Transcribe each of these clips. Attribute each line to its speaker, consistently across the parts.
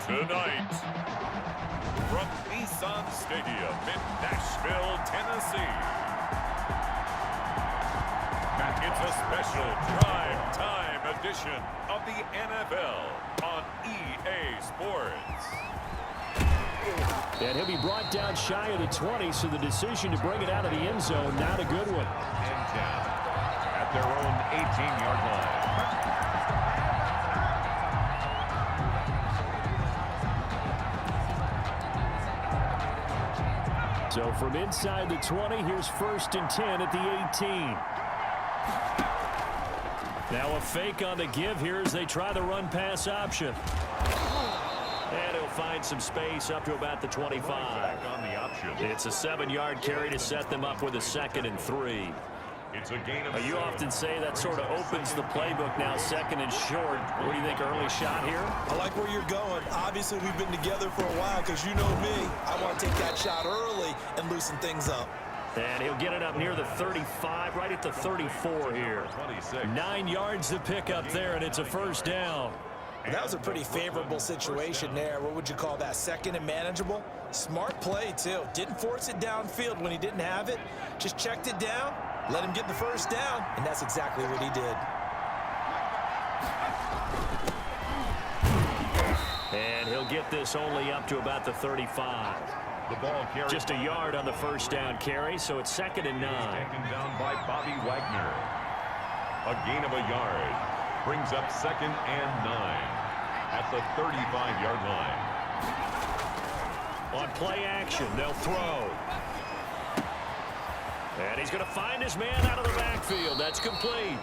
Speaker 1: Tonight, from Nissan Stadium in Nashville, Tennessee, it's a special drive time edition of the NFL on EA Sports.
Speaker 2: And he'll be brought down shy of the 20, so the decision to bring it out of the end zone, not a good one.
Speaker 1: And 10 at their own 18-yard line.
Speaker 2: So from inside the 20, here's 1st and 10 at the 18. Now a fake on the give here as they try the run-pass option. And he'll find some space up to about the 25.
Speaker 1: On the option.
Speaker 2: It's a 7-yard carry to set them up with a 2nd and 3.
Speaker 1: It's a gain of
Speaker 2: You often say that sort of opens the playbook now, 2nd and short. What do you think, early shot here?
Speaker 3: I like where you're going. Obviously, we've been together for a while because you know me. I want to take that shot early and loosen things up.
Speaker 2: And he'll get it up near the 35, right at the 34 here.
Speaker 1: 26.
Speaker 2: 9 yards to pick up there, and it's a 1st down.
Speaker 3: That was a pretty favorable situation there. What would you call that? 2nd and manageable? Smart play, too. Didn't force it downfield when he didn't have it. Just checked it down, let him get the 1st down, and that's exactly what he did.
Speaker 2: And he'll get this only up to about the 35.
Speaker 1: The ball carried.
Speaker 2: Just a yard on the 1st down carry, so it's 2nd and 9.
Speaker 1: Taken down by Bobby Wagner. A gain of a yard. Brings up 2nd and 9 at the 35-yard line.
Speaker 2: On play action, they'll throw. And he's going to find his man out of the backfield. That's complete.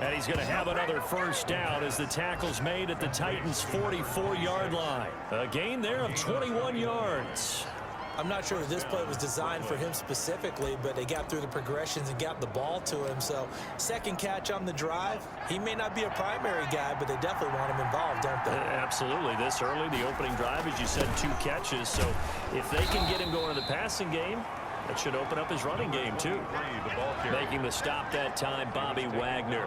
Speaker 2: And he's going to have another 1st down as the tackle's made at the Titans' 44-yard line. A gain there of 21 yards.
Speaker 3: I'm not sure if this play was designed for him specifically, but they got through the progressions and got the ball to him. So 2nd catch on the drive. He may not be a primary guy, but they definitely want him involved, don't they?
Speaker 2: Absolutely. This early, the opening drive, as you said, 2 catches. So if they can get him going in the passing game, that should open up his running game, too. Making the stop that time, Bobby Wagner.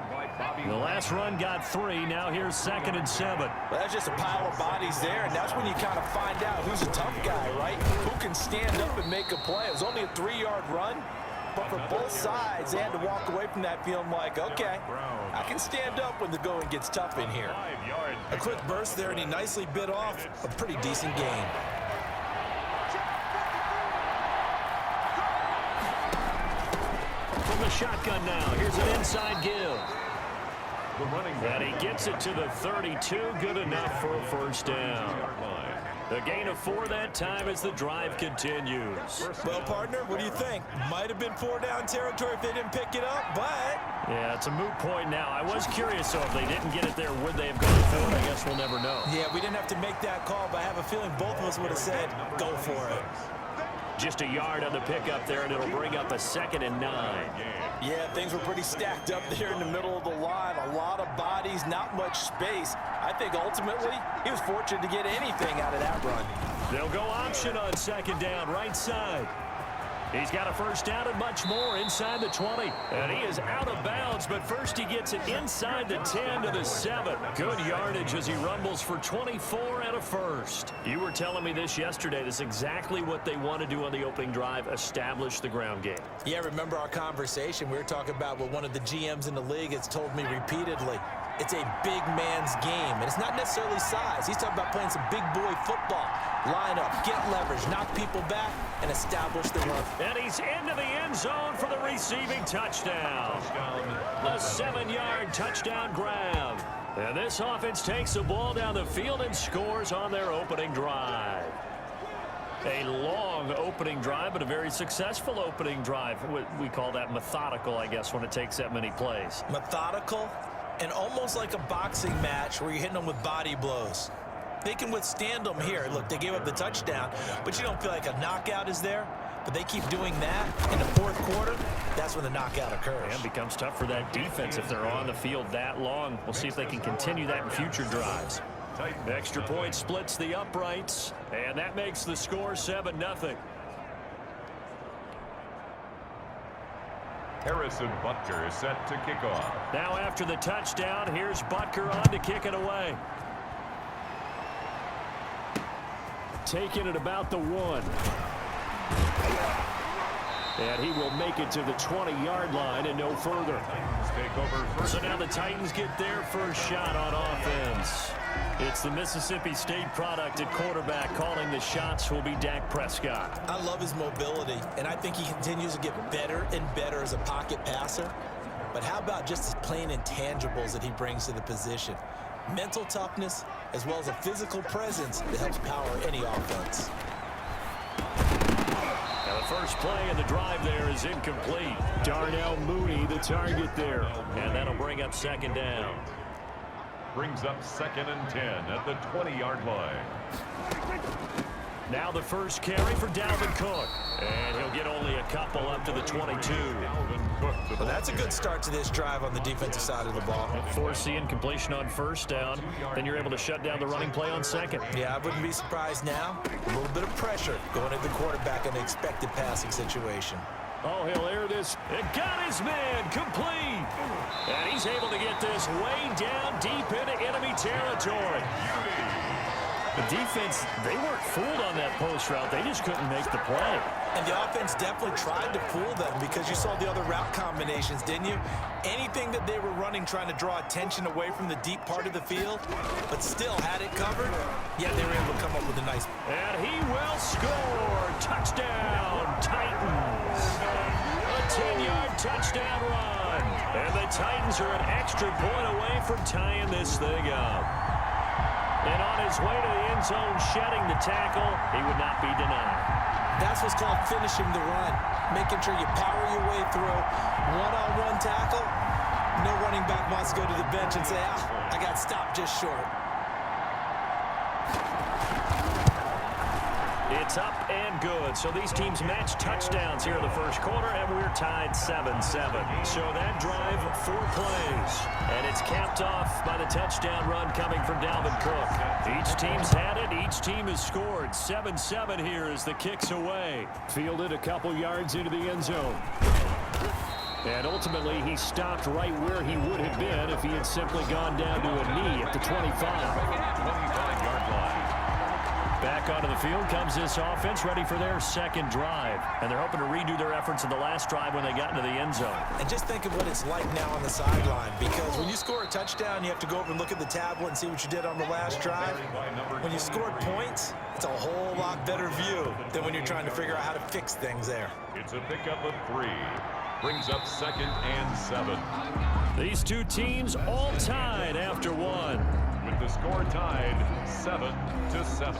Speaker 2: The last run got 3. Now here's 2nd and 7.
Speaker 3: Well, that's just a pile of bodies there, and that's when you kind of find out who's a tough guy, right? Who can stand up and make a play. It was only a 3-yard run, but for both sides, they had to walk away from that feeling like, okay, I can stand up when the going gets tough in here. A quick burst there, and he nicely bit off a pretty decent gain.
Speaker 2: From the shotgun now, here's an inside give. And he gets it to the 32. Good enough for a 1st down. A gain of 4 that time as the drive continues.
Speaker 3: Well, partner, what do you think? Might have been 4-down territory if they didn't pick it up, but...
Speaker 2: Yeah, it's a moot point now. I was curious, so if they didn't get it there, would they have gone for it? I guess we'll never know.
Speaker 3: Yeah, we didn't have to make that call, but I have a feeling both of us would have said, go for it.
Speaker 2: Just a yard on the pickup there, and it'll bring up a 2nd and 9.
Speaker 3: Yeah, things were pretty stacked up there in the middle of the line. A lot of bodies, not much space. I think ultimately he was fortunate to get anything out of that run.
Speaker 2: They'll go option on 2nd down, right side. He's got a 1st down and much more inside the 20. And he is out of bounds, but first he gets it inside the 10 to the 7. Good yardage as he rumbles for 24 and a 1st. You were telling me this yesterday. This is exactly what they want to do on the opening drive, establish the ground game.
Speaker 3: Yeah, remember our conversation? We were talking about what one of the GMs in the league has told me repeatedly. It's a big man's game, and it's not necessarily size. He's talking about playing some big boy football. Line up, get leverage, knock people back, and establish the run.
Speaker 2: And he's into the end zone for the receiving touchdown. The 7-yard touchdown grab. And this offense takes the ball down the field and scores on their opening drive. A long opening drive, but a very successful opening drive. We call that methodical, I guess, when it takes that many plays.
Speaker 3: Methodical and almost like a boxing match where you're hitting them with body blows. They can withstand them here. Look, they gave up the touchdown, but you don't feel like a knockout is there. But they keep doing that in the 4th quarter. That's when the knockout occurs.
Speaker 2: And it becomes tough for that defense if they're on the field that long. We'll see if they can continue that in future drives. Extra point splits the uprights, and that makes the score 7-0.
Speaker 1: Harrison Butker is set to kick off.
Speaker 2: Now after the touchdown, here's Butker on to kick it away. taken at about the 1. And he will make it to the 20-yard line and no further. So now the Titans get their first shot on offense. It's the Mississippi State product at quarterback calling the shots will be Dak Prescott.
Speaker 3: I love his mobility, and I think he continues to get better and better as a pocket passer. But how about just his plain intangibles that he brings to the position? Mental toughness, as well as a physical presence that helps power any offense.
Speaker 2: Now the first play of the drive there is incomplete. Darnell Mooney, the target there. And that'll bring up second down.
Speaker 1: Brings up 2nd and 10 at the 20-yard line.
Speaker 2: Now the first carry for Dalvin Cook. And he'll get only a couple up to the 22.
Speaker 3: Well, that's a good start to this drive on the defensive side of the ball.
Speaker 2: Force incompletion on first down. Then you're able to shut down the running play on second.
Speaker 3: Yeah, I wouldn't be surprised now. A little bit of pressure going at the quarterback in an expected passing situation.
Speaker 2: Oh, he'll air this. It got his man complete. And he's able to get this way down deep into enemy territory. The defense, they weren't fooled on that post route. They just couldn't make the play.
Speaker 3: And the offense definitely tried to fool them because you saw the other route combinations, didn't you? Anything that they were running trying to draw attention away from the deep part of the field, but still had it covered, yeah, they were able to come up with a nice...
Speaker 2: And he will score. Touchdown, Titans. A 10-yard touchdown run. And the Titans are an extra point away from tying this thing up. And on his way to the end zone, shedding the tackle, he would not be denied.
Speaker 3: That's what's called finishing the run, making sure you power your way through one-on-one tackle. No running back wants to go to the bench and say, I got stopped just short.
Speaker 2: It's up and good. So these teams match touchdowns here in the first quarter, and we're tied 7-7. So that drive, 4 plays. And it's capped off by the touchdown run coming from Dalvin Cook. Each team's had it. Each team has scored. 7-7 here as the kick's away. Fielded a couple yards into the end zone. And ultimately, he stopped right where he would have been if he had simply gone down to a knee at the 25.
Speaker 1: 25-yard line.
Speaker 2: Back onto the field comes this offense, ready for their second drive. And they're hoping to redo their efforts in the last drive when they got into the end zone.
Speaker 3: And just think of what it's like now on the sideline, because when you score a touchdown, you have to go over and look at the tablet and see what you did on the last drive. When you scored points, it's a whole lot better view than when you're trying to figure out how to fix things there.
Speaker 1: It's a pickup of 3. Brings up 2nd and 7.
Speaker 2: These two teams all tied after 1.
Speaker 1: With the score tied 7-7.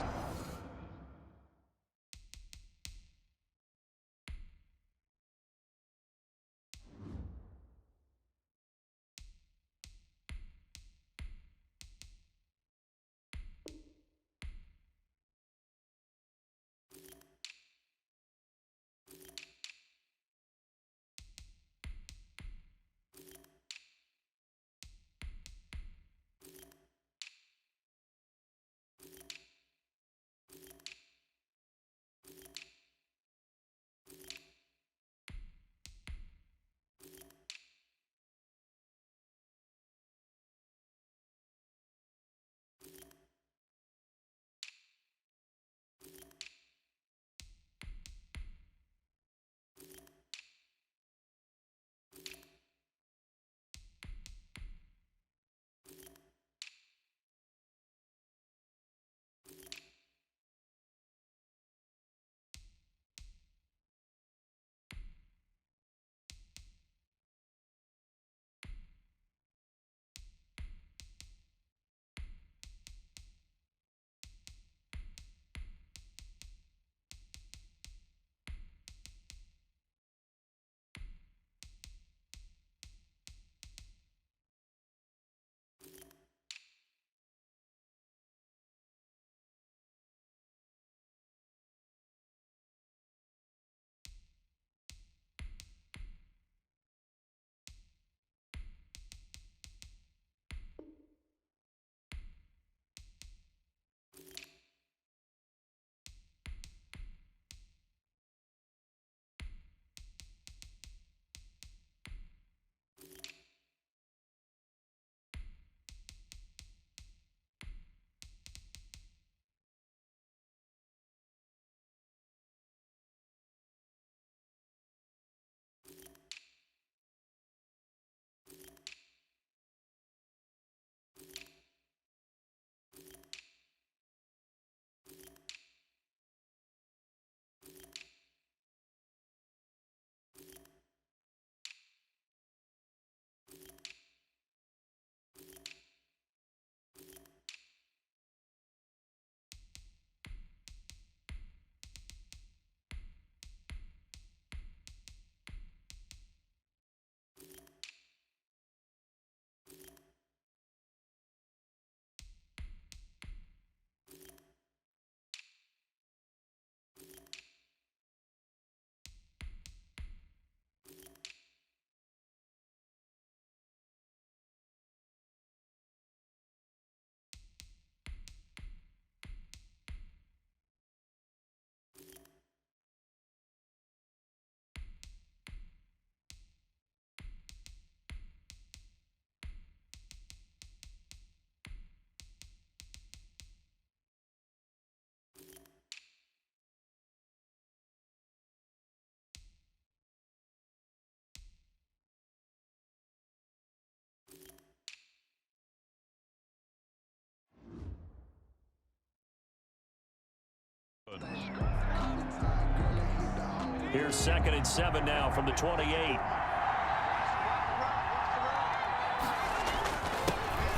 Speaker 2: Here's 2nd and 7 now from the 28.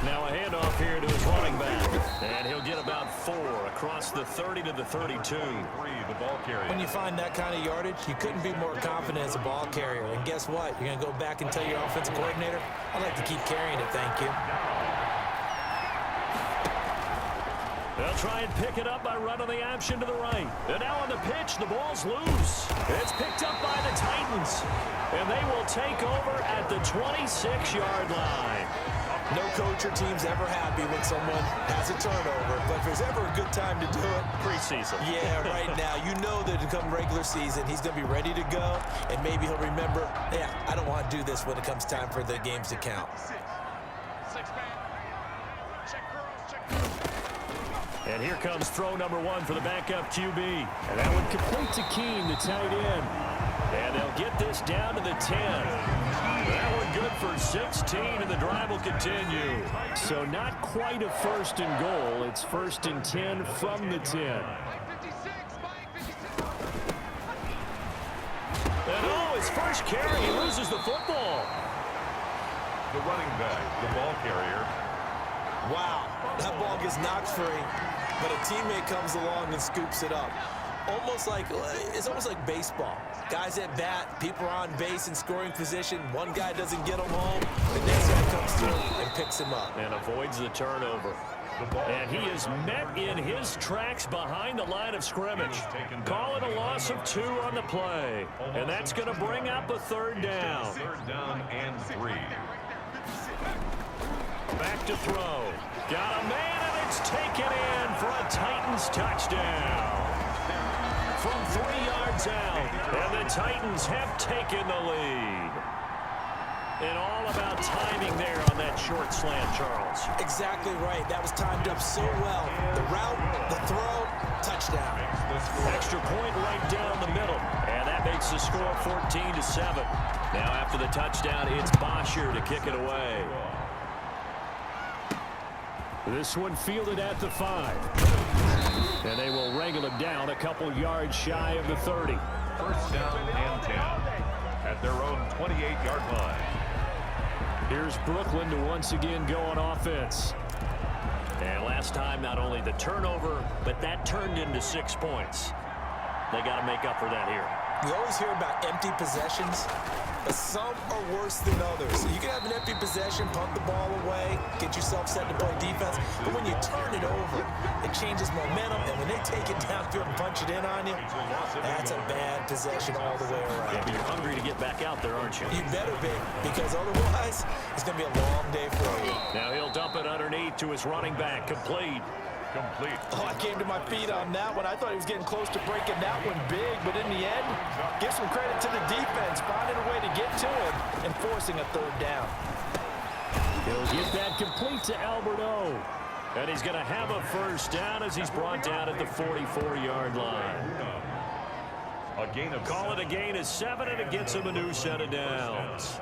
Speaker 2: Now a handoff here to his running back. And he'll get about 4 across the 30 to the 32.
Speaker 1: The ball carrier.
Speaker 3: When you find that kind of yardage, you couldn't be more confident as a ball carrier. And guess what? You're going to go back and tell your offensive coordinator, I'd like to keep carrying it, thank you.
Speaker 2: They'll try and pick it up by running the option to the right. And now on the pitch, the ball's loose. It's picked up by the Titans. And they will take over at the 26-yard line.
Speaker 3: No coach or team's ever happy when someone has a turnover, but if there's ever a good time to do it,
Speaker 2: preseason.
Speaker 3: Yeah, right now. You know that come regular season, he's going to be ready to go, and maybe he'll remember, yeah, I don't want to do this when it comes time for the games to count.
Speaker 2: And here comes throw number 1 for the backup QB. And that one complete to Keene, the tight end. And they'll get this down to the 10. That one good for 16, and the drive will continue. So not quite a 1st and goal. It's 1st and 10 from the 10. And his first carry, he loses the football.
Speaker 1: The running back, the ball carrier.
Speaker 3: Wow, that ball gets knocked free, but a teammate comes along and scoops it up. It's almost like baseball. Guys at bat, people are on base in scoring position. One guy doesn't get him home. The next guy comes through and picks him up.
Speaker 2: And avoids the turnover. And he is met in his tracks behind the line of scrimmage. Call it a loss of 2 on the play. And that's going to bring up a 3rd down.
Speaker 1: 3rd down and 3.
Speaker 2: Back to throw. Got a man, and it's taken in for a Titans touchdown. From 3 yards out, and the Titans have taken the lead. And all about timing there on that short slant, Charles.
Speaker 3: Exactly right. That was timed up so well. The route, the throw, touchdown.
Speaker 2: Extra point right down the middle. And that makes the score 14-7. Now after the touchdown, it's Bosher to kick it away. This one fielded at the 5. And they will wrangle him down a couple yards shy of the 30.
Speaker 1: 1st down and 10 at their own 28-yard line.
Speaker 2: Here's Brooklyn to once again go on offense. And last time, not only the turnover, but that turned into 6 points. They got to make up for that here.
Speaker 3: We always hear about empty possessions, but some are worse than others. You can have an empty possession, punt the ball away, get yourself set to play defense, but when you turn it over, it changes momentum, and when they take it downfield and punch it in on you, that's a bad possession all the way around.
Speaker 2: Yeah, but you're hungry to get back out there, aren't you?
Speaker 3: You better be, because otherwise, it's going to be a long day for you.
Speaker 2: Now he'll dump it underneath to his running back, complete.
Speaker 3: Oh, I came to my feet on that one. I thought he was getting close to breaking that one big, but in the end, give some credit to the defense, finding a way to get to him and forcing a 3rd down.
Speaker 2: He'll get that complete to Alberto. And he's going to have a 1st down as he's brought down at the 44-yard line. Call it a gain of 7, and it gets him a new set of downs.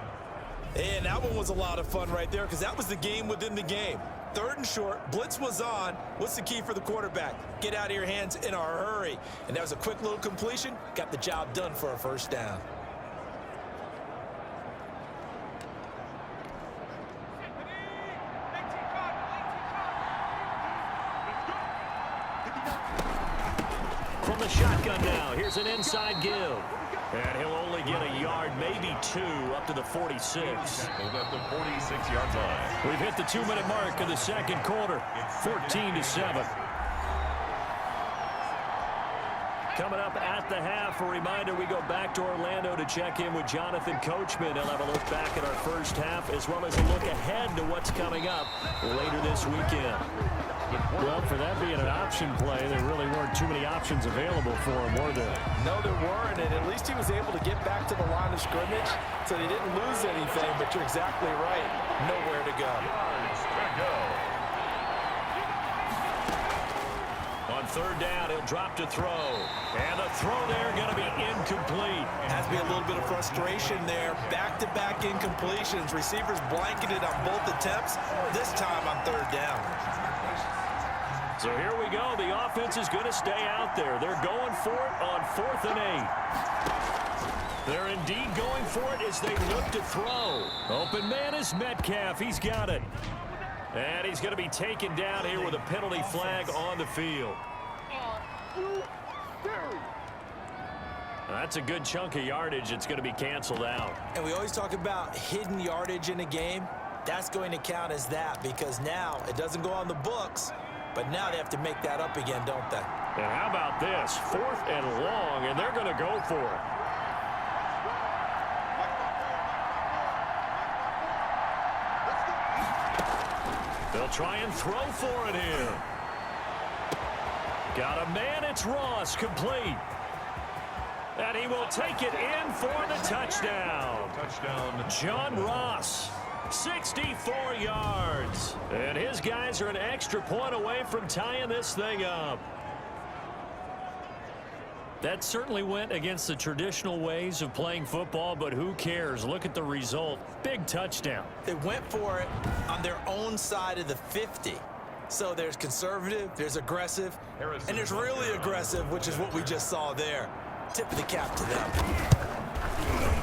Speaker 3: And that one was a lot of fun right there because that was the game within the game. 3rd and short, blitz was on. What's the key for the quarterback? Get out of your hands in a hurry. And that was a quick little completion. Got the job done for a 1st down.
Speaker 2: From the shotgun now, here's an inside give. And he'll only get a yard, maybe 2, up to the 46.
Speaker 1: At the 46-yard line.
Speaker 2: We've hit the 2-minute mark of the 2nd quarter, 14-7. Coming up at the half, a reminder, we go back to Orlando to check in with Jonathan Coachman. He'll have a look back at our first half, as well as a look ahead to what's coming up later this weekend. Well, for that being an option play, there really weren't too many options available for him, were there?
Speaker 3: No, there weren't, and at least he was able to get back to the line of scrimmage, so he didn't lose anything, but you're exactly right. Nowhere to go.
Speaker 2: On 3rd down, he'll drop to throw. And the throw there going to be incomplete.
Speaker 3: Has to be a little bit of frustration there. Back-to-back incompletions. Receivers blanketed on both attempts. This time on 3rd down.
Speaker 2: So here we go. The offense is going to stay out there. They're going for it on 4th and 8. They're indeed going for it as they look to throw. Open man is Metcalf. He's got it. And he's going to be taken down here with a penalty flag on the field. That's a good chunk of yardage. It's going to be canceled out.
Speaker 3: And we always talk about hidden yardage in a game. That's going to count as that because now it doesn't go on the books, but now they have to make that up again, don't they?
Speaker 2: And how about this? 4th and long, and they're going to go for it. They'll try and throw for it here. Got a man. It's Ross, complete. And he will take it in for the touchdown. John Ross, 64 yards. And his guys are an extra point away from tying this thing up. That certainly went against the traditional ways of playing football, but who cares? Look at the result. Big touchdown.
Speaker 3: They went for it on their own side of the 50. So there's conservative, there's aggressive, and there's really aggressive, which is what we just saw there. Tip of the cap to them.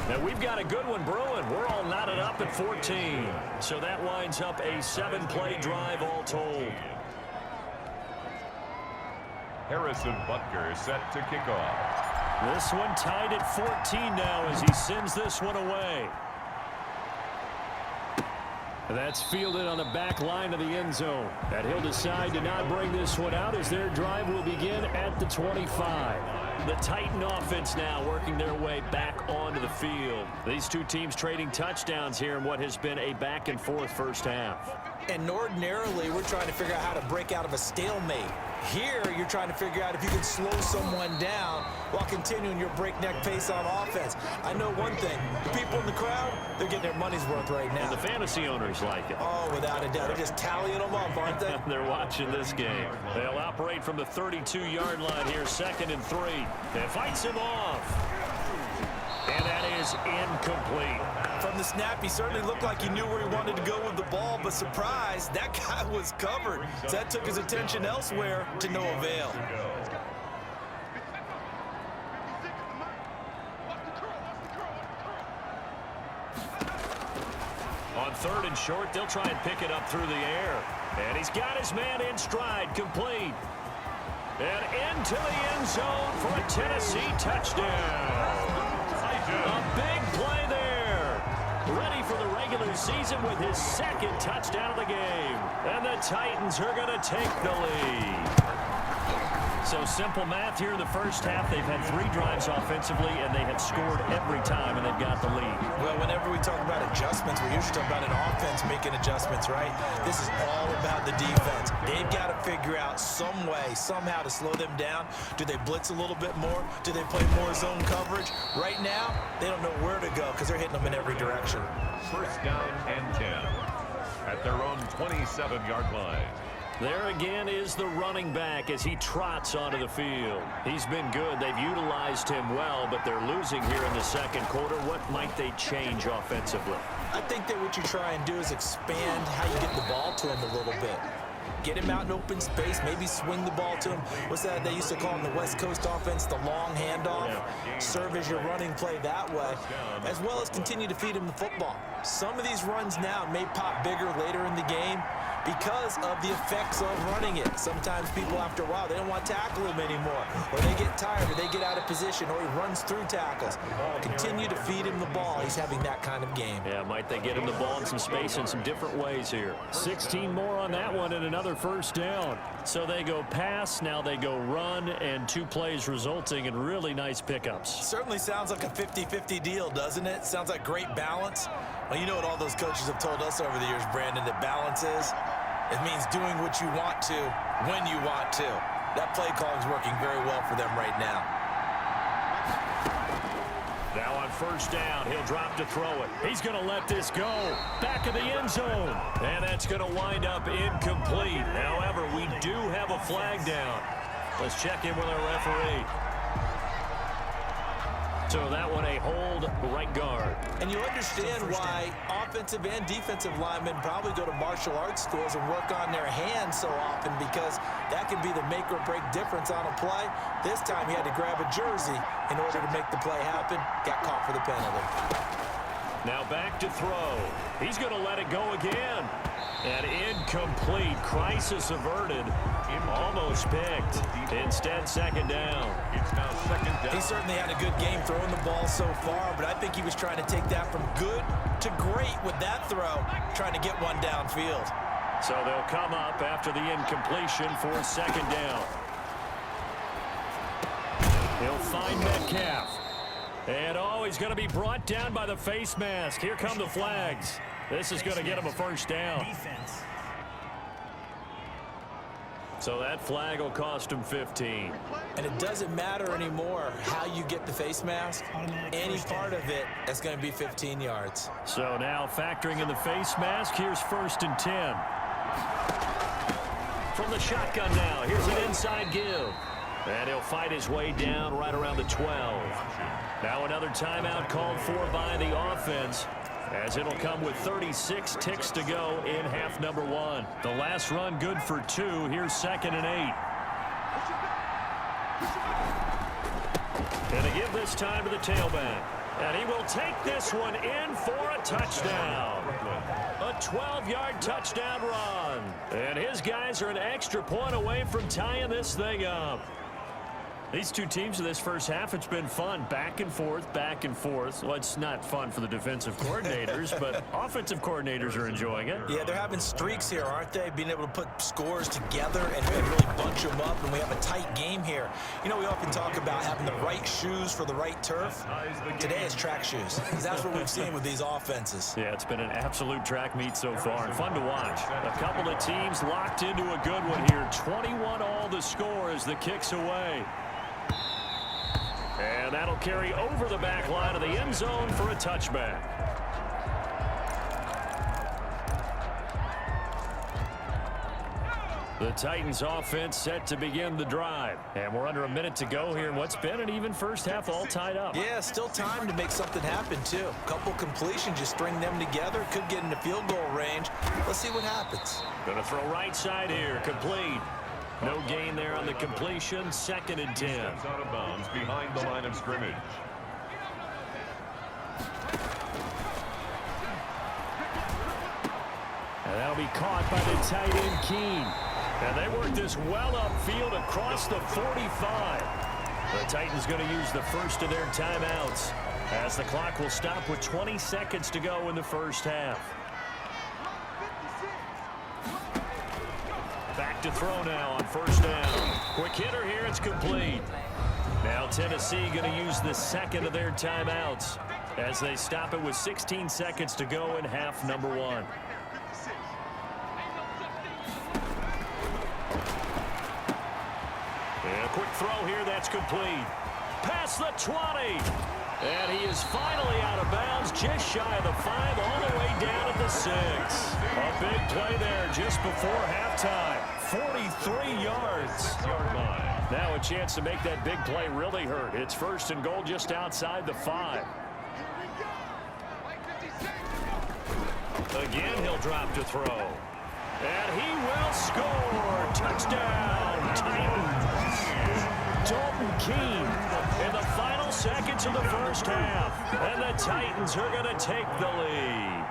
Speaker 2: Now we've got a good one brewing. We're all knotted up at 14. So that winds up a 7-play drive all told.
Speaker 1: Harrison Butker set to kick off.
Speaker 2: This one tied at 14 now as he sends this one away. That's fielded on the back line of the end zone. And he'll decide to not bring this one out as their drive will begin at the 25. The Titan offense now working their way back onto the field. These two teams trading touchdowns here in what has been a back-and-forth first half.
Speaker 3: And ordinarily, we're trying to figure out how to break out of a stalemate. Here, you're trying to figure out if you can slow someone down while continuing your breakneck pace on offense. I know one thing. The people in the crowd, they're getting their money's worth right now.
Speaker 2: And the fantasy owners like it.
Speaker 3: Oh, without a doubt. They're just tallying them up, aren't they?
Speaker 2: They're watching this game. They'll operate from the 32-yard line here, 2nd and 3. They fights him off. And that is incomplete.
Speaker 3: From the snap, he certainly looked like he knew where he wanted to go with the ball, but surprise, that guy was covered. So that took his attention elsewhere to no avail.
Speaker 2: On 3rd and short, they'll try and pick it up through the air. And he's got his man in stride, complete. And into the end zone for a Tennessee touchdown. A big play there. Ready for the regular season with his 2nd touchdown of the game. And the Titans are going to take the lead. So simple math here in the first half. They've had 3 drives offensively, and they have scored every time, and they've got the lead.
Speaker 3: Well, whenever we talk about adjustments, we usually talk about an offense making adjustments, right? This is all about the defense. They've got to figure out some way, somehow to slow them down. Do they blitz a little bit more? Do they play more zone coverage? Right now, they don't know where to go because they're hitting them in every direction.
Speaker 1: 1st down and 10 at their own 27-yard line.
Speaker 2: There again is the running back as he trots onto the field. He's been good. They've utilized him well, but they're losing here in the 2nd quarter. What might they change offensively?
Speaker 3: I think that what you try and do is expand how you get the ball to him a little bit. Get him out in open space, maybe swing the ball to him. What's that they used to call in the West Coast offense, the long handoff? Serve as your running play that way, as well as continue to feed him the football. Some of these runs now may pop bigger later in the game because of the effects of running it. Sometimes people, after a while, they don't want to tackle him anymore, or they get tired, or they get out of position, or he runs through tackles. Continue to feed him the ball. He's having that kind of game.
Speaker 2: Yeah, might they get him the ball in some space in some different ways here. 16 more on that one and another 1st down. So they go pass, now they go run, and 2 plays resulting in really nice pickups.
Speaker 3: Certainly sounds like a 50-50 deal, doesn't it? Sounds like great balance. Well, you know what all those coaches have told us over the years, Brandon, that balance is? It means doing what you want to, when you want to. That play calling is working very well for them right now.
Speaker 2: Now on 1st down, he'll drop to throw it. He's going to let this go. Back of the end zone. And that's going to wind up incomplete. However, we do have a flag down. Let's check in with our referee. So that one a hold right guard.
Speaker 3: And you understand why offensive and defensive linemen probably go to martial arts schools and work on their hands so often, because that can be the make or break difference on a play. This time he had to grab a jersey in order to make the play happen. Got caught for the penalty.
Speaker 2: Now back to throw. He's going to let it go again. And incomplete. Crisis averted. Almost picked. Instead, second down.
Speaker 1: It's now second down.
Speaker 3: He certainly had a good game throwing the ball so far, but I think he was trying to take that from good to great with that throw, trying to get one downfield.
Speaker 2: So they'll come up after the incompletion for second down. He'll find Metcalf. And, he's going to be brought down by the face mask. Here come the flags. This is going to get him a first down. So that flag will cost him 15.
Speaker 3: And it doesn't matter anymore how you get the face mask. Any part of it, that's going to be 15 yards.
Speaker 2: So now factoring in the face mask, here's 1st and 10. From the shotgun now, here's an inside give. And he'll fight his way down right around the 12. Now another timeout called for by the offense, as it'll come with 36 ticks to go in half number 1. The last run good for 2. Here's 2nd and 8. And to give this time to the tailback. And he will take this one in for a touchdown. A 12-yard touchdown run. And his guys are an extra point away from tying this thing up. These two teams in this first half, it's been fun. Back and forth, back and forth. Well, it's not fun for the defensive coordinators, but offensive coordinators are enjoying it.
Speaker 3: Yeah, they're having streaks here, aren't they? Being able to put scores together and really bunch them up, and we have a tight game here. You know, we often talk about having the right shoes for the right turf. Today is track shoes. That's what we've seen with these offenses.
Speaker 2: Yeah, it's been an absolute track meet so far, and fun to watch. A couple of teams locked into a good one here. 21-all the score as the kick's away. And that'll carry over the back line of the end zone for a touchback. The Titans offense set to begin the drive. And we're under a minute to go here in what's been an even first half, all tied up.
Speaker 3: Yeah, still time to make something happen, too. A couple completions, just string them together. Could get into field goal range. Let's see what happens.
Speaker 2: Going to throw right side here, complete. No gain there on the completion. 2nd and 10.
Speaker 1: Out of bounds behind the line of scrimmage.
Speaker 2: And that'll be caught by the tight end, Keene. And they work this well upfield across the 45. The Titans going to use the first of their timeouts, as the clock will stop with 20 seconds to go in the first half. Back to throw now on 1st down. Quick hitter here, it's complete. Now Tennessee going to use the second of their timeouts as they stop it with 16 seconds to go in half number 1. And a quick throw here, that's complete. Past the 20. And he is finally out of bounds, just shy of the 5, all the way down at the 6. A big play there just before halftime. 43 yards. Now a chance to make that big play really hurt. It's 1st and goal just outside the 5. Again, he'll drop to throw. And he will score. Touchdown, Titans. Dalton Keene in the final seconds of the first half. And the Titans are going to take the lead.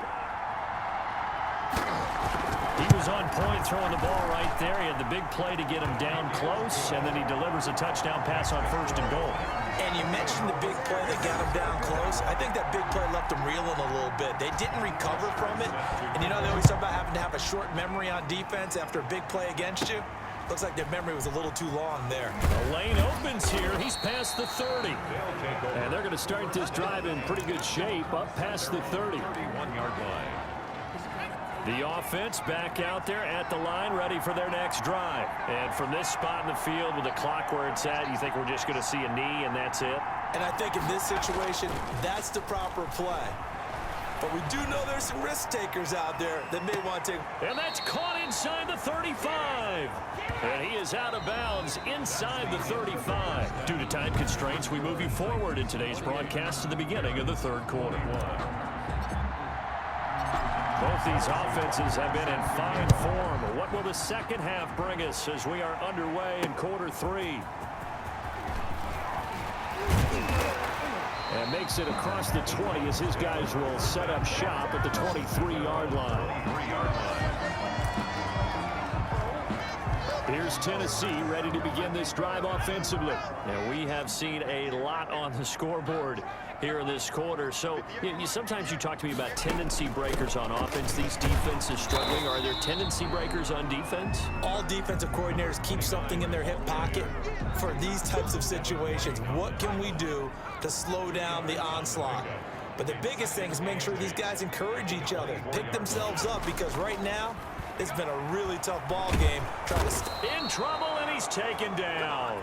Speaker 2: He was on point throwing the ball right there. He had the big play to get him down close, and then he delivers a touchdown pass on 1st and goal.
Speaker 3: And you mentioned the big play that got him down close. I think that big play left him reeling a little bit. They didn't recover from it. And you know, they always talk about having to have a short memory on defense after a big play against you. Looks like their memory was a little too long there.
Speaker 2: The lane opens here. He's past the 30. And they're going to start this drive in pretty good shape, up past the 30.
Speaker 1: 31-yard line.
Speaker 2: The offense back out there at the line, ready for their next drive. And from this spot in the field with the clock where it's at, you think we're just going to see a knee and that's it?
Speaker 3: And I think in this situation, that's the proper play. But we do know there's some risk takers out there that may want to.
Speaker 2: And that's caught inside the 35. And he is out of bounds inside the 35. Due to time constraints, we move you forward in today's broadcast to the beginning of the third quarter. Both these offenses have been in fine form. What will the second half bring us as we are underway in quarter three? And makes it across the 20 as his guys will set up shop at the 23-yard line. Here's Tennessee ready to begin this drive offensively. And we have seen a lot on the scoreboard here in this quarter. So sometimes you talk to me about tendency breakers on offense. These defenses struggling. Are there tendency breakers on defense?
Speaker 3: All defensive coordinators keep something in their hip pocket for these types of situations. What can we do to slow down the onslaught? But the biggest thing is making sure these guys encourage each other, pick themselves up, because right now it's been a really tough ball game.
Speaker 2: In trouble, and he's taken down.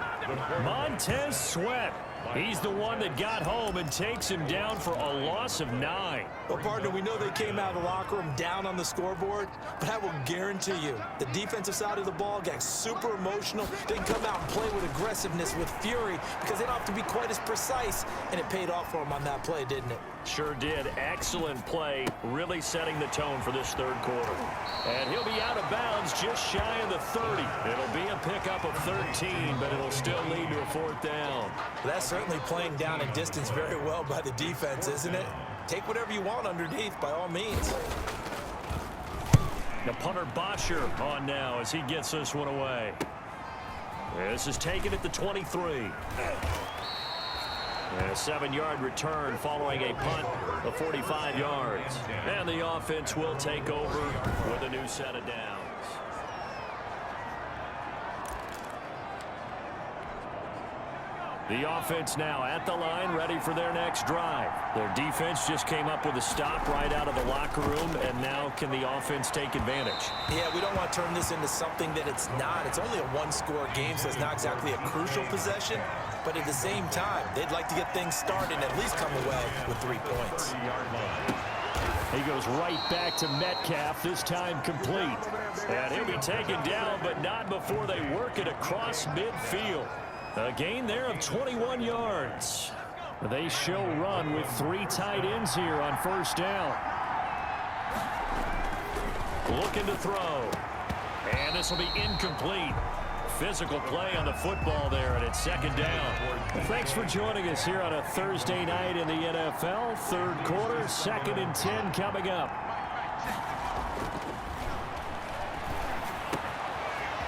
Speaker 2: Montez Sweat. He's the one that got home and takes him down for a loss of 9.
Speaker 3: Well, partner, we know they came out of the locker room down on the scoreboard, but I will guarantee you the defensive side of the ball got super emotional. They can come out and play with aggressiveness, with fury, because they don't have to be quite as precise, and it paid off for them on that play, didn't it?
Speaker 2: Sure did. Excellent play, really setting the tone for this third quarter. And he'll be out of bounds just shy of the 30. It'll be a pickup of 13, but it'll still lead to a fourth down.
Speaker 3: That's certainly playing down and distance very well by the defense, isn't it? Take whatever you want underneath, by all means.
Speaker 2: The punter Bosher on now as he gets this one away. This is taken at the 23. And a 7-yard return following a punt of 45 yards. And the offense will take over with a new set of downs. The offense now at the line, ready for their next drive. Their defense just came up with a stop right out of the locker room, and now can the offense take advantage?
Speaker 3: Yeah, we don't want to turn this into something that it's not. It's only a one-score game, so it's not exactly a crucial possession. But at the same time, they'd like to get things started and at least come away with 3 points.
Speaker 2: He goes right back to Metcalf, this time complete. And he'll be taken down, but not before they work it across midfield. A gain there of 21 yards. They show run with 3 tight ends here on first down. Looking to throw. And this will be incomplete. Physical play on the football there, and it's second down. Thanks for joining us here on a Thursday night in the NFL. Third quarter, 2nd and 10 coming up.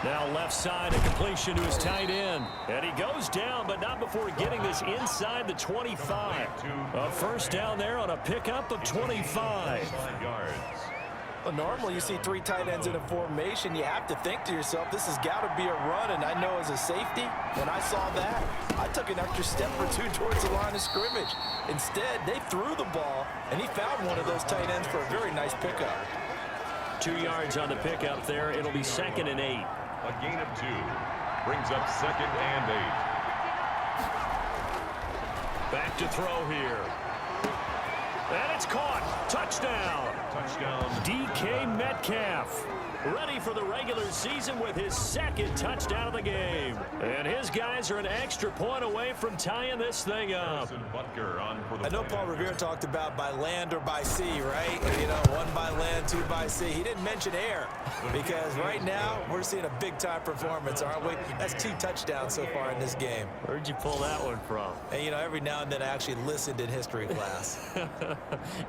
Speaker 2: Now left side, a completion to his tight end. And he goes down, but not before getting this inside the 25. A first down there on a pickup of 25.
Speaker 3: Well, normally you see 3 tight ends in a formation. You have to think to yourself, this has got to be a run. And I know as a safety, when I saw that, I took an extra step or 2 towards the line of scrimmage. Instead, they threw the ball, and he found one of those tight ends for a very nice pickup.
Speaker 2: 2 yards on the pickup there. It'll be 2nd and 8.
Speaker 1: A gain of 2 brings up 2nd and 8.
Speaker 2: Back to throw here. And it's caught. Touchdown.
Speaker 1: Touchdown.
Speaker 2: DK Metcalf. Ready for the regular season with his 2nd touchdown of the game. And his guys are an extra point away from tying this thing up.
Speaker 3: I know Paul Revere talked about by land or by sea, right? You know, 1 by land, 2 by sea. He didn't mention air because right now we're seeing a big-time performance, aren't we? That's 2 touchdowns so far in this game.
Speaker 2: Where'd you pull that one from?
Speaker 3: And, you know, every now and then I actually listened in history class.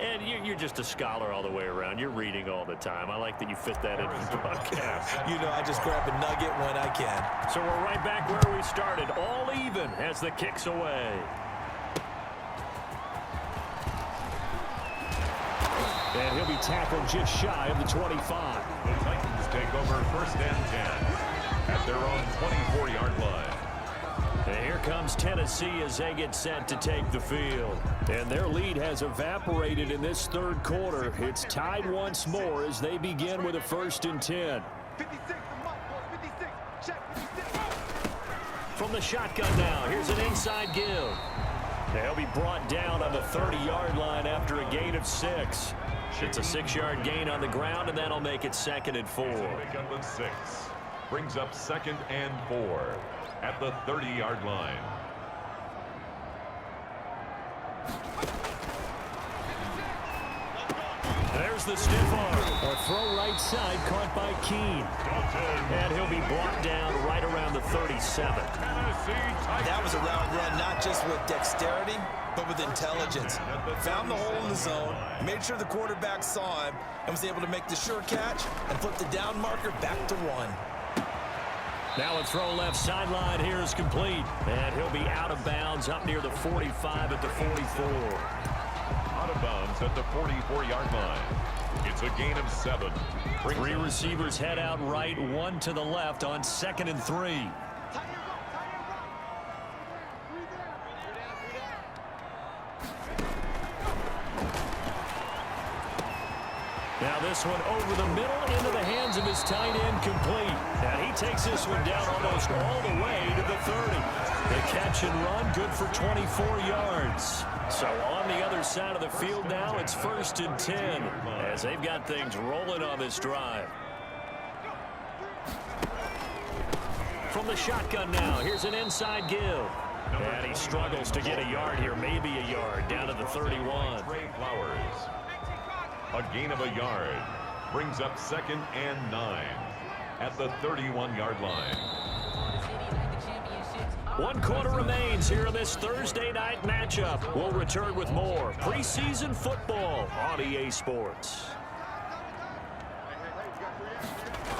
Speaker 2: And you're just a scholar all the way around. You're reading all the time. I like that you fit that in. Broadcast.
Speaker 3: You know, I just grab a nugget when I can.
Speaker 2: So we're right back where we started, all even as the kick's away. And he'll be tackled just shy of the 25.
Speaker 1: The Titans take over 1st and 10 at their own 24-yard line.
Speaker 2: And here comes Tennessee as they get set to take the field. And their lead has evaporated in this third quarter. It's tied once more as they begin with a 1st and 10. From the shotgun now, here's an inside give. They'll be brought down on the 30-yard line after a gain of 6. It's a 6-yard gain on the ground, and that'll make it 2nd and 4.
Speaker 1: Pickup of 6. brings up 2nd and 4 at the 30-yard line.
Speaker 2: There's the stiff arm. A throw right side caught by Keene. And he'll be brought down right around the 37.
Speaker 3: That was a route run not just with dexterity, but with intelligence. Found the hole in the zone, made sure the quarterback saw him, and was able to make the sure catch and flip the down marker back to 1.
Speaker 2: Now a throw left sideline here is complete. And he'll be out of bounds up near the 45 at the 44.
Speaker 1: Out of bounds at the 44-yard line. It's a gain of 7.
Speaker 2: 3 receivers head out right, 1 to the left on 2nd and 3. Now this one over the middle into the hands of his tight end, complete. And he takes this one down almost all the way to the 30. The catch and run, good for 24 yards. So on the other side of the field now, it's 1st and 10 as they've got things rolling on this drive. From the shotgun now, here's an inside give. And he struggles to get a yard here, maybe a yard, down to the 31.
Speaker 1: A gain of a yard brings up 2nd and 9 at the 31-yard line.
Speaker 2: 1 quarter remains here in this Thursday night matchup. We'll return with more preseason football on EA Sports.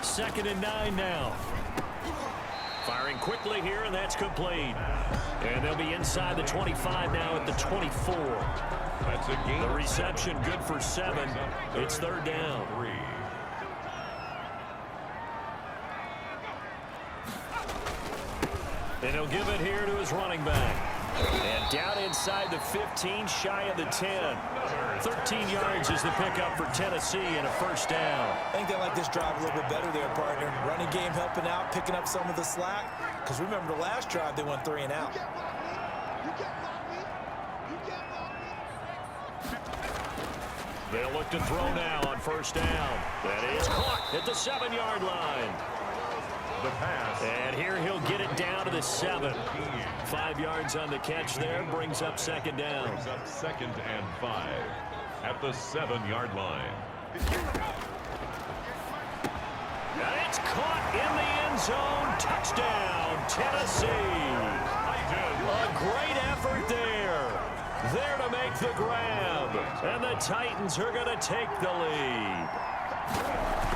Speaker 2: 2nd and 9 now. Firing quickly here, and that's complete. And they'll be inside the 25 now at the 24.
Speaker 1: That's a gain.
Speaker 2: The reception good for 7. It's 3rd down. And he'll give it here to his running back. And down inside the 15, shy of the 10. 13 yards is the pickup for Tennessee and a 1st down.
Speaker 3: I think they like this drive a little bit better there, partner. Running game helping out, picking up some of the slack. Because remember the last drive, they went 3 and out.
Speaker 2: They'll look to throw now on 1st down. That is caught at the 7-yard line.
Speaker 1: The pass.
Speaker 2: And here he'll get it down to the 7. 5 yards on the catch there, brings up 2nd down.
Speaker 1: Brings up 2nd and 5 at the 7-yard line.
Speaker 2: And it's caught in the end zone. Touchdown, Tennessee. A great effort there. There to make the grab. And the Titans are going to take the lead.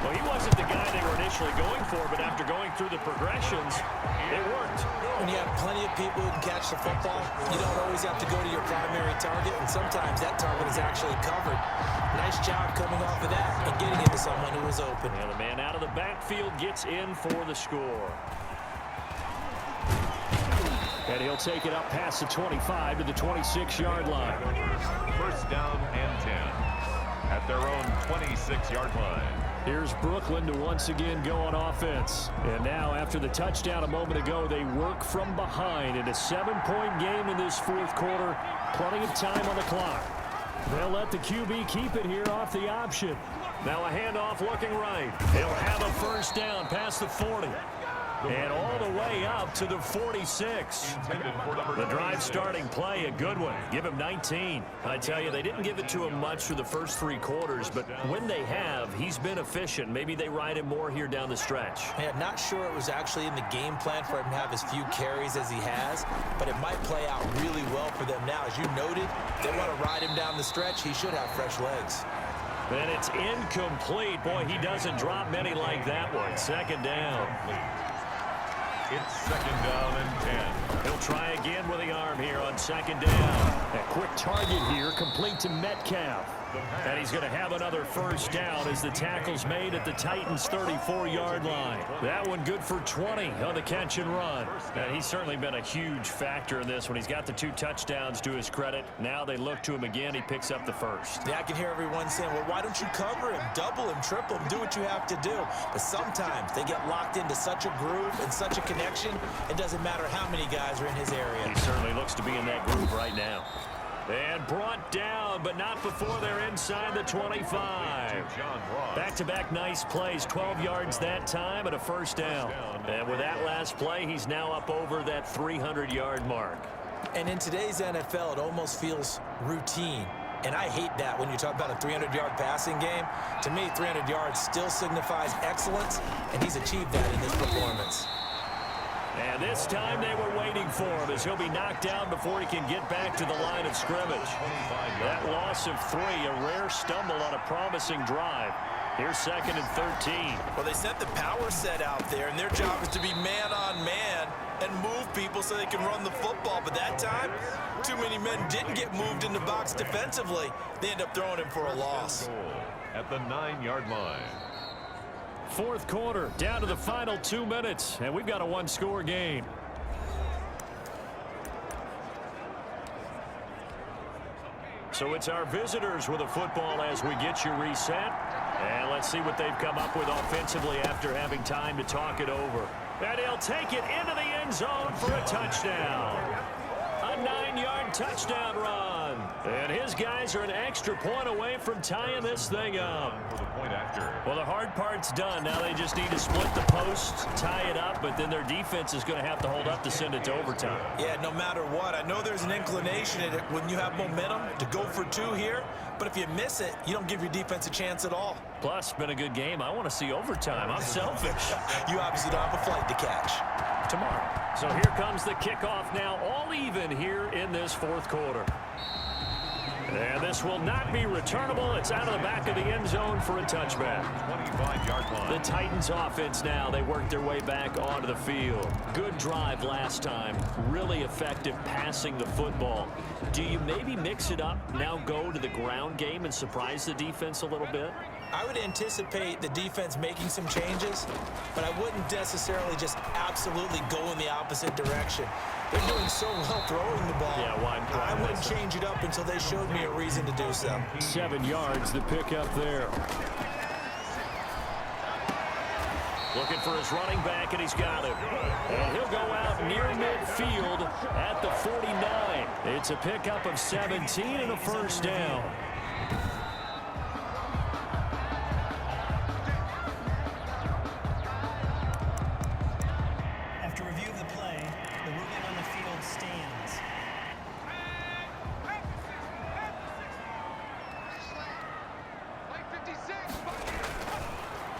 Speaker 2: Well, he wasn't the guy they were initially going for, but after going through the progressions, it worked.
Speaker 3: When you have plenty of people who can catch the football, you don't always have to go to your primary target, and sometimes that target is actually covered. Nice job coming off of that and getting it to someone who was open.
Speaker 2: And the man out of the backfield gets in for the score. And he'll take it up past the 25 to the 26-yard line.
Speaker 1: 1st down and 10 at their own 26-yard line.
Speaker 2: Here's Brooklyn to once again go on offense. And now, after the touchdown a moment ago, they work from behind in a 7-point game in this 4th quarter. Plenty of time on the clock. They'll let the QB keep it here off the option. Now a handoff looking right. He'll have a 1st down past the 40. And all the way up to the 46. The drive starting play, a good one. Give him 19. I tell you, they didn't give it to him much through the first 3 quarters, but when they have, he's been efficient. Maybe they ride him more here down the stretch.
Speaker 3: Yeah, not sure it was actually in the game plan for him to have as few carries as he has, but it might play out really well for them now. As you noted, they want to ride him down the stretch. He should have fresh legs.
Speaker 2: And it's incomplete. Boy, he doesn't drop many like that one. 2nd down.
Speaker 1: It's 2nd down and 10.
Speaker 2: He'll try again with the arm here on 2nd down. A quick target here, complete to Metcalf. And he's going to have another 1st down as the tackle's made at the Titans' 34-yard line. That one good for 20 on the catch and run. And he's certainly been a huge factor in this when he's got the 2 touchdowns to his credit. Now they look to him again. He picks up the 1st.
Speaker 3: Yeah, I can hear everyone saying, well, why don't you cover him, double him, triple him, do what you have to do. But sometimes they get locked into such a groove and such a connection, it doesn't matter how many guys are in his area.
Speaker 2: He certainly looks to be in that groove right now. And brought down, but not before they're inside the 25. Back-to-back nice plays, 12 yards that time and a first down. And with that last play, he's now up over that 300-yard mark.
Speaker 3: And in today's NFL, it almost feels routine. And I hate that when you talk about a 300-yard passing game. To me, 300 yards still signifies excellence, and he's achieved that in this performance.
Speaker 2: And this time they were waiting for him as he'll be knocked down before he can get back to the line of scrimmage. That loss of 3, a rare stumble on a promising drive. Here's 2nd and 13.
Speaker 3: Well, they sent the power set out there, and their job is to be man-on-man and move people so they can run the football. But that time, too many men didn't get moved in the box defensively. They end up throwing him for a loss.
Speaker 1: At the 9-yard line.
Speaker 2: Fourth quarter, down to the final 2 minutes, and we've got a one-score game. So it's our visitors with a football as we get you reset. And let's see what they've come up with offensively after having time to talk it over. And he'll take it into the end zone for a touchdown. A 9-yard touchdown run. And his guys are an extra point away from tying this thing up. Well, the hard part's done. Now they just need to split the posts, tie it up, but then their defense is going to have to hold up to send it to overtime.
Speaker 3: Yeah, no matter what. I know there's an inclination in it when you have momentum to go for 2 here, but if you miss it, you don't give your defense a chance at all.
Speaker 2: Plus, been a good game. I want to see overtime. I'm selfish.
Speaker 3: You obviously don't have a flight to catch.
Speaker 2: Tomorrow. So here comes the kickoff now, all even here in this fourth quarter. And this will not be returnable. It's out of the back of the end zone for a touchback.
Speaker 1: 25-yard line.
Speaker 2: The Titans offense now, they work their way back onto the field. Good drive last time. Really effective passing the football. Do you maybe mix it up, now go to the ground game and surprise the defense a little bit?
Speaker 3: I would anticipate the defense making some changes, but I wouldn't necessarily just absolutely go in the opposite direction. They're doing so well throwing the ball.
Speaker 2: Yeah, why
Speaker 3: I wouldn't change it up until they showed me a reason to do so.
Speaker 2: 7 yards to pick up there. Looking for his running back, and he's got him. And he'll go out near midfield at the 49. It's a pickup of 17 and a first down.
Speaker 4: After review of the play, the ruling on the field stands.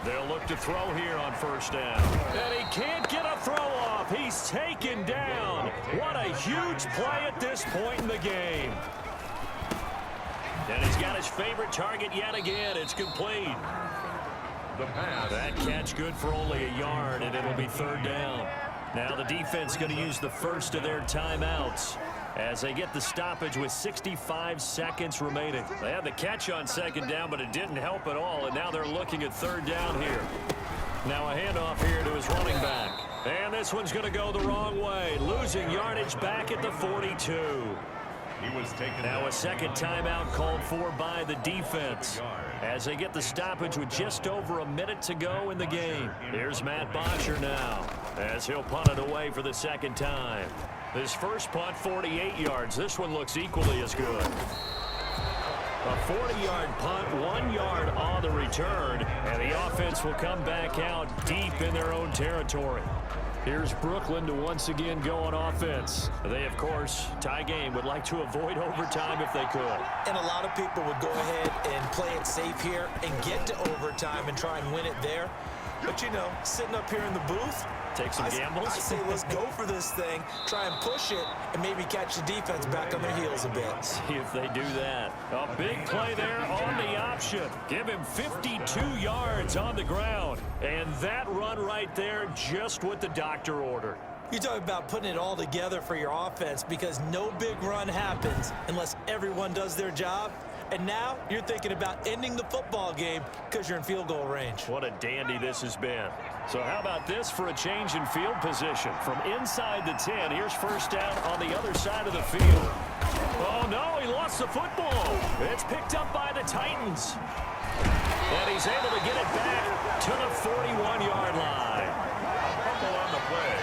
Speaker 2: They'll look to throw here on first down. And he can't get a throw off. He's taken down. What a huge play at this point in the game. And he's got his favorite target yet again. It's complete.
Speaker 1: The pass.
Speaker 2: That catch good for only a yard, and it'll be third down. Now the defense going to use the first of their timeouts as they get the stoppage with 65 seconds remaining. They had the catch on second down, but it didn't help at all, and now they're looking at third down here. Now a handoff here to his running back. And this one's going to go the wrong way, losing yardage back at the 42.
Speaker 1: He was taken
Speaker 2: now a second timeout called for by the defense as they get the stoppage with just over a minute to go in the game. Here's Matt Bosher now as he'll punt it away for the second time. His first punt, 48 yards. This one looks equally as good. A 40-yard punt, 1 yard on the return, and the offense will come back out deep in their own territory. Here's Brooklyn to once again go on offense. They, of course, tie game, would like to avoid overtime if they could.
Speaker 3: And a lot of people would go ahead and play it safe here and get to overtime and try and win it there. But, you know, sitting up here in the booth,
Speaker 2: take some gambles.
Speaker 3: I say let's go for this thing, try and push it, and maybe catch the defense back on their heels a bit.
Speaker 2: See if they do that. A big play there on the option. Give him 52 yards on the ground. And that run right there, just what the doctor ordered.
Speaker 3: You talk about putting it all together for your offense because no big run happens unless everyone does their job. And now you're thinking about ending the football game because you're in field goal range.
Speaker 2: What a dandy this has been. So how about this for a change in field position? From inside the 10, here's first down on the other side of the field. Oh, no, he lost the football. It's picked up by the Titans. And he's able to get it back to the 41-yard line.
Speaker 1: A fumble on the play.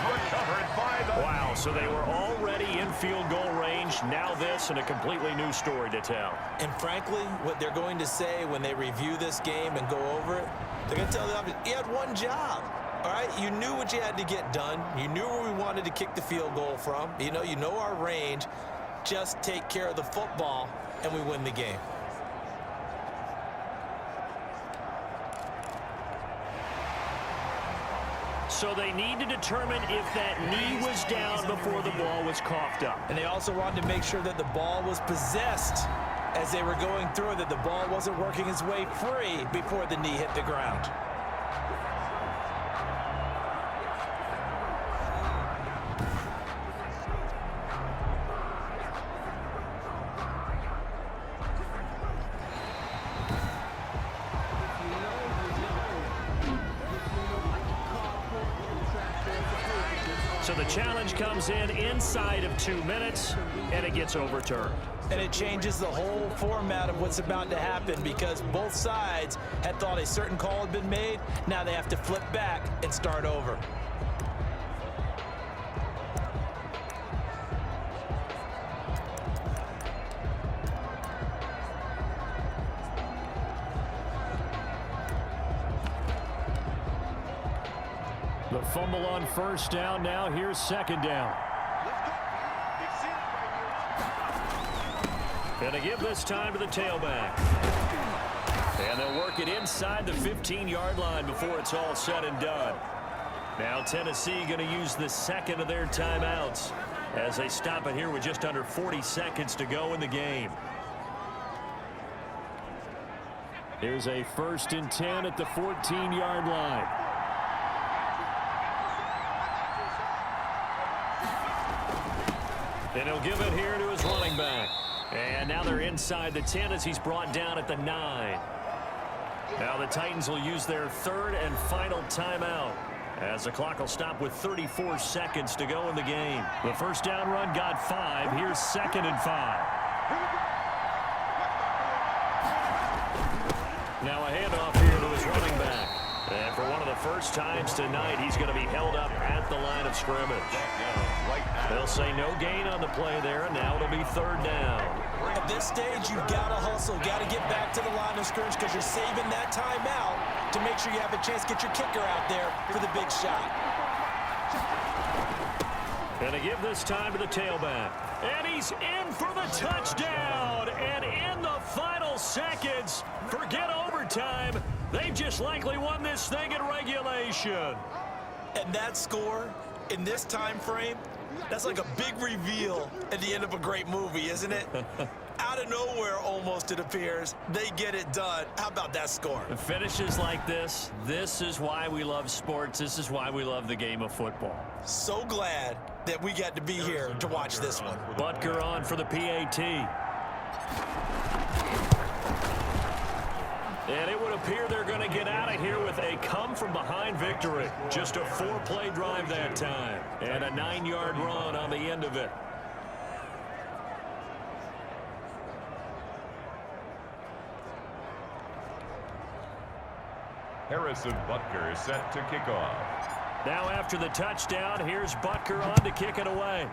Speaker 1: Recovered covered by the...
Speaker 2: Wow, so they were already in field goal range. Now this and a completely new story to tell.
Speaker 3: And frankly, what they're going to say when they review this game and go over it, they're going to tell the offense, you had one job. All right, you knew what you had to get done. You knew where we wanted to kick the field goal from. You know our range. Just take care of the football, and we win the game.
Speaker 2: So they need to determine if that knee was down before the ball was coughed up.
Speaker 3: And they also wanted to make sure that the ball was possessed as they were going through it, that the ball wasn't working its way free before the knee hit the ground.
Speaker 2: So the challenge comes in inside of 2 minutes, and it gets overturned.
Speaker 3: And it changes the whole format of what's about to happen because both sides had thought a certain call had been made. Now they have to flip back and start over.
Speaker 2: The fumble on first down. Now here's second down. Gonna give this time to the tailback. And they'll work it inside the 15-yard line before it's all said and done. Now Tennessee going to use the second of their timeouts as they stop it here with just under 40 seconds to go in the game. Here's a 1st and 10 at the 14-yard line. And he'll give it here to his running back. And now they're inside the 10 as he's brought down at the 9. Now the Titans will use their 3rd and final timeout as the clock will stop with 34 seconds to go in the game. The first down run got 5. Here's 2nd and 5. Now a handoff here to his running back. And for one of the first times tonight, he's going to be held up at the line of scrimmage. They'll say no gain on the play there, and now it'll be 3rd down.
Speaker 3: At this stage, you've got to hustle, got to get back to the line of scrimmage because you're saving that timeout to make sure you have a chance to get your kicker out there for the big shot.
Speaker 2: Gonna give this time to the tailback. And he's in for the touchdown. And in the final seconds, forget overtime. They've just likely won this thing in regulation.
Speaker 3: And that score in this time frame, that's like a big reveal at the end of a great movie, isn't it? Out of nowhere, almost, it appears, they get it done. How about that score?
Speaker 2: The finishes like this is why we love sports. This is why we love the game of football.
Speaker 3: So glad that we got to be here to watch this one.
Speaker 2: Butker on for the PAT. And it would appear they're going to get out of here with a come-from-behind victory. Just a 4-play drive that time. And a 9-yard run on the end of it.
Speaker 1: Harrison Butker is set to kick off.
Speaker 2: Now after the touchdown, here's Butker on to kick it away.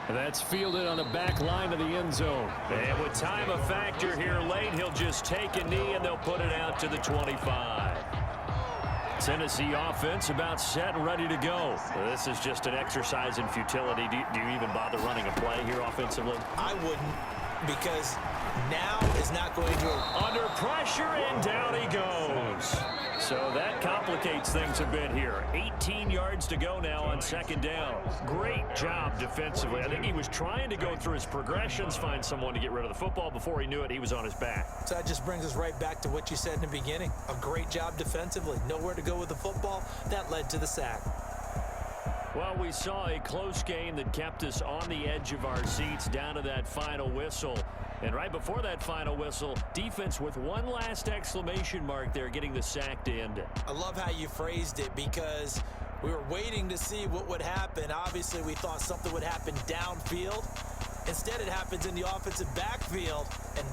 Speaker 2: That's fielded on the back line of the end zone. And with time a factor here late, he'll just take a knee and they'll put it out to the 25. Tennessee offense about set and ready to go. This is just an exercise in futility. Do you even bother running a play here offensively?
Speaker 3: I wouldn't, because now is not going to...
Speaker 2: Under pressure, and down he goes. So that complicates things a bit here. 18 yards to go now on 2nd down. Great job defensively. I think he was trying to go through his progressions, find someone to get rid of the football. Before he knew it, he was on his back.
Speaker 3: So that just brings us right back to what you said in the beginning. A great job defensively. Nowhere to go with the football. That led to the sack.
Speaker 2: Well, we saw a close game that kept us on the edge of our seats down to that final whistle. And right before that final whistle, defense with one last exclamation mark there, getting the sack to end it.
Speaker 3: I love how you phrased it because we were waiting to see what would happen. Obviously, we thought something would happen downfield. Instead, it happens in the offensive backfield. And